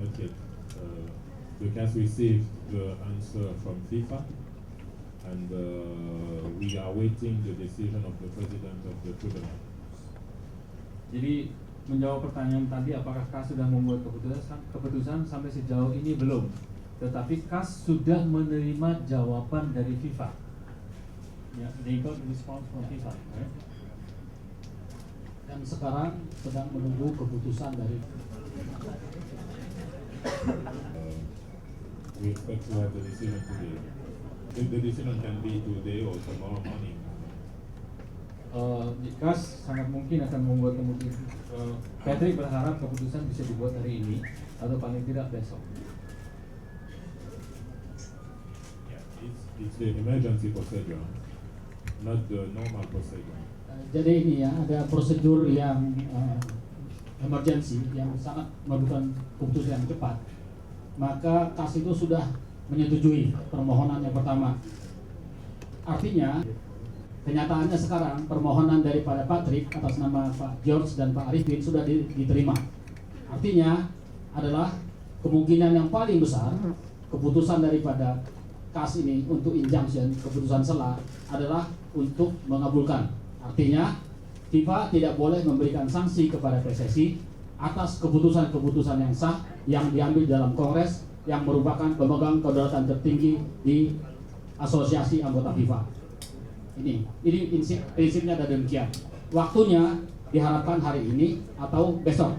not yet. The CAS received the answer from FIFA, and we are waiting the decision of the president of the tribunal. Jadi menjawab pertanyaan tadi, apakah CAS sudah membuat keputusan sampai sejauh ini belum. Tetapi CAS sudah menerima jawaban dari FIFA. Ya, they got response from FIFA. Right? Dan sekarang sedang menunggu keputusan dari. We expect to have the decision today. The decision can be today or tomorrow morning. CAS sangat mungkin akan membuat keputusan. Patrick berharap keputusan bisa dibuat hari ini atau paling tidak besok. Yeah, it's the emergency procedure, not the normal procedure. Jadi ini ya, ada prosedur yang emergency yang sangat memerlukan keputusan yang cepat. Maka CAS itu sudah menyetujui permohonan yang pertama. Artinya kenyataannya sekarang permohonan daripada Patrick atas nama Pak George dan Pak Arifin sudah diterima. Artinya adalah kemungkinan yang paling besar keputusan daripada CAS ini untuk injunction, keputusan sela adalah untuk mengabulkan. Artinya FIFA tidak boleh memberikan sanksi kepada PSSI atas keputusan-keputusan yang sah yang diambil dalam Kongres yang merupakan pemegang kedaulatan tertinggi di asosiasi anggota FIFA. Ini prinsipnya ada demikian. Waktunya diharapkan hari ini atau besok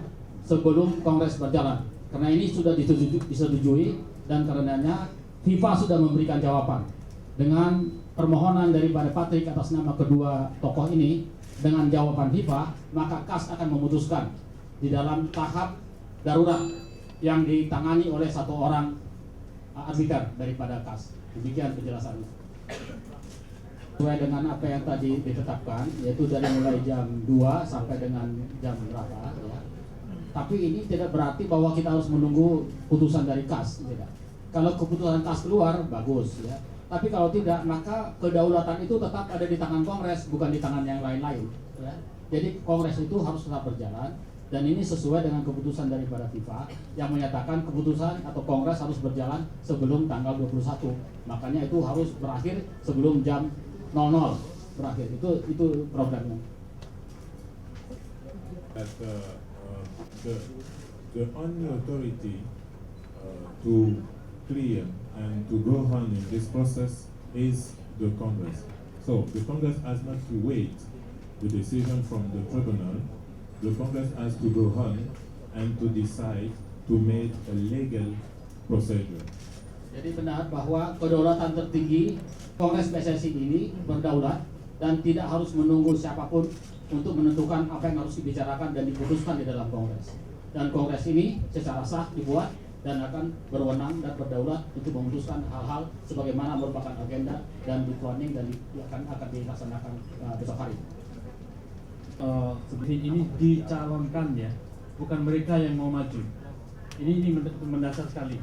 sebelum Kongres berjalan. Karena ini sudah disetujui dan karenanya FIFA sudah memberikan jawaban dengan permohonan daripada Patrick atas nama kedua tokoh ini dengan jawaban FIFA, maka CAS akan memutuskan di dalam tahap darurat yang ditangani oleh satu orang arbiter daripada CAS. Demikian penjelasannya. Sesuai dengan apa yang tadi ditetapkan, yaitu dari mulai jam 2 sampai dengan jam berapa ya. Tapi ini tidak berarti bahwa kita harus menunggu putusan dari CAS, tidak. Kalau keputusan CAS keluar, bagus ya. Tapi kalau tidak, maka kedaulatan itu tetap ada di tangan Kongres, bukan di tangan yang lain-lain ya. Jadi Kongres itu harus tetap berjalan. Dan ini sesuai dengan keputusan daripada FIFA yang menyatakan keputusan atau Kongres harus berjalan sebelum tanggal 21. Makanya itu harus berakhir sebelum jam 00 berakhir. Itu programnya. That the only authority to clear and to go on in this process is the Congress. So the Congress has not to wait the decision from the tribunal. The Congress has to go on and to decide to make a legal procedure. Jadi benar bahwa kedaulatan tertinggi Kongres PSSI ini berdaulat dan tidak harus menunggu siapapun untuk menentukan apa yang harus dibicarakan dan diputuskan di dalam Kongres. Dan Kongres ini secara sah dibuat dan akan berwenang dan berdaulat untuk memutuskan hal-hal sebagaimana merupakan agenda dan planning dan akan dilaksanakan besok hari. Seperti ini dicalonkan ya, bukan mereka yang mau maju. Ini mendasar sekali.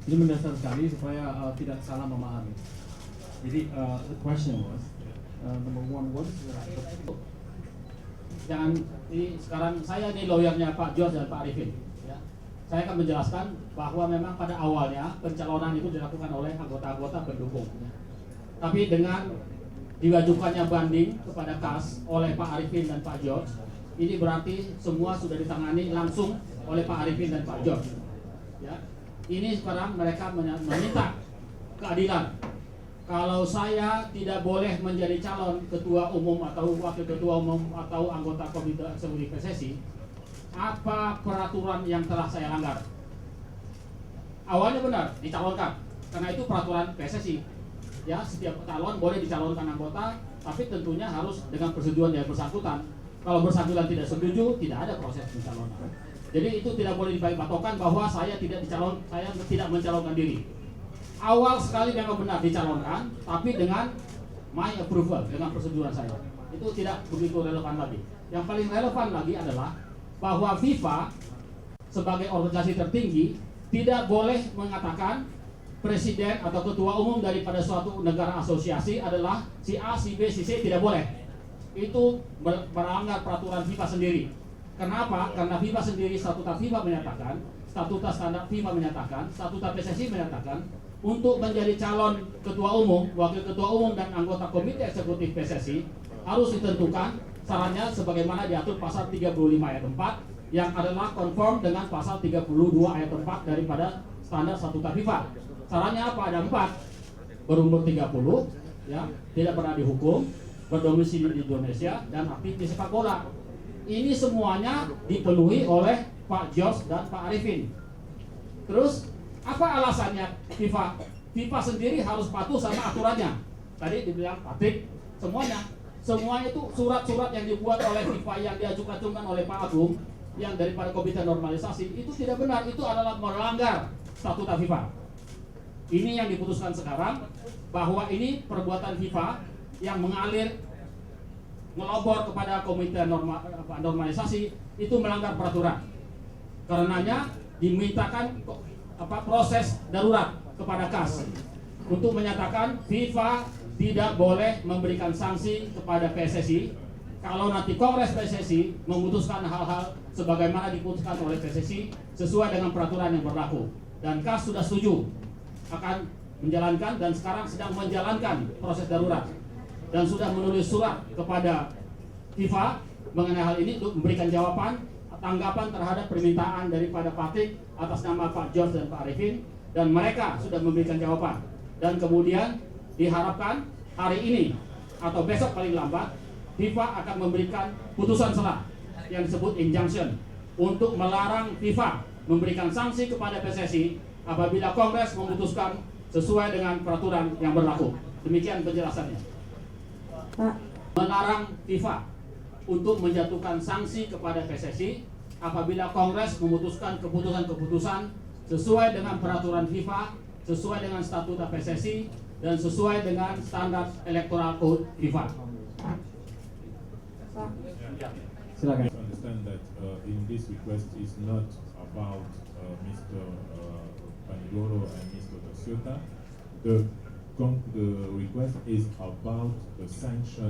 Ini mendasar sekali supaya tidak salah memahami. Jadi the question was number one, what is the right? Jangan ini sekarang saya ini lawyernya Pak George dan Pak Arifin. Ya. Saya akan menjelaskan bahwa memang pada awalnya pencalonan itu dilakukan oleh anggota-anggota pendukung. Ya. Tapi dengan diajukannya banding kepada CAS oleh Pak Arifin dan Pak George, ini berarti semua sudah ditangani langsung oleh Pak Arifin dan Pak George. Ya. Ini sekarang mereka meminta keadilan. Kalau saya tidak boleh menjadi calon ketua umum atau wakil ketua umum atau anggota komite eksekutif PSSI, apa peraturan yang telah saya langgar? Awalnya benar dicalonkan, karena itu peraturan PSSI. Ya, setiap calon boleh dicalonkan anggota, tapi tentunya harus dengan persetujuan dari bersangkutan. Kalau bersangkutan tidak setuju, tidak ada proses pencalonan. Jadi itu tidak boleh dipakai patokan bahwa saya tidak mencalonkan diri. Awal sekali memang benar dicalonkan, tapi dengan my approval, dengan persetujuan saya. Itu tidak begitu relevan lagi. Yang paling relevan lagi adalah bahwa FIFA sebagai organisasi tertinggi tidak boleh mengatakan presiden atau ketua umum daripada suatu negara asosiasi adalah si A, si B, si C, tidak boleh. Itu melanggar peraturan FIFA sendiri. Kenapa? Karena FIFA sendiri, statuta FIFA menyatakan statuta standar FIFA menyatakan, statuta PSSI menyatakan, untuk menjadi calon ketua umum, wakil ketua umum dan anggota komite eksekutif PSSI harus ditentukan syaratnya sebagaimana diatur pasal 35 ayat 4 yang adalah konform dengan pasal 32 ayat 4 daripada standar statuta FIFA. Syaratnya apa? Ada 4. Berumur 30, ya, tidak pernah dihukum, berdomisili di Indonesia dan aktif di sepak bola. Ini semuanya dipenuhi oleh Pak George dan Pak Arifin. Terus apa alasannya FIFA? FIFA sendiri harus patuh sama aturannya. Tadi dibilang Patrick, semuanya itu surat-surat yang dibuat oleh FIFA yang diajukan oleh Pak Agung yang daripada komite normalisasi itu tidak benar, itu adalah melanggar statuta FIFA. Ini yang diputuskan sekarang bahwa ini perbuatan FIFA yang mengalir ngelobor kepada komite normalisasi itu melanggar peraturan. Karenanya dimintakan proses darurat kepada KAS untuk menyatakan FIFA tidak boleh memberikan sanksi kepada PSSI kalau nanti Kongres PSSI memutuskan hal-hal sebagaimana diputuskan oleh PSSI sesuai dengan peraturan yang berlaku. Dan KAS sudah setuju akan menjalankan dan sekarang sedang menjalankan proses darurat dan sudah menulis surat kepada FIFA mengenai hal ini untuk memberikan jawaban tanggapan terhadap permintaan daripada Patrick atas nama Pak George dan Pak Arifin, dan mereka sudah memberikan jawaban. Dan kemudian diharapkan hari ini atau besok paling lambat FIFA akan memberikan putusan selah yang disebut injunction untuk melarang FIFA memberikan sanksi kepada PSSI apabila Kongres memutuskan sesuai dengan peraturan yang berlaku. Demikian penjelasannya. Pak. Melarang FIFA untuk menjatuhkan sanksi kepada PSSI apabila Kongres memutuskan keputusan-keputusan sesuai dengan peraturan FIFA, sesuai dengan statuta PSSI, dan sesuai dengan standar electoral code FIFA. Silakan. Please understand that in this request is not about Mr. Panigoro and Mr. Daciota. The request is about the sanction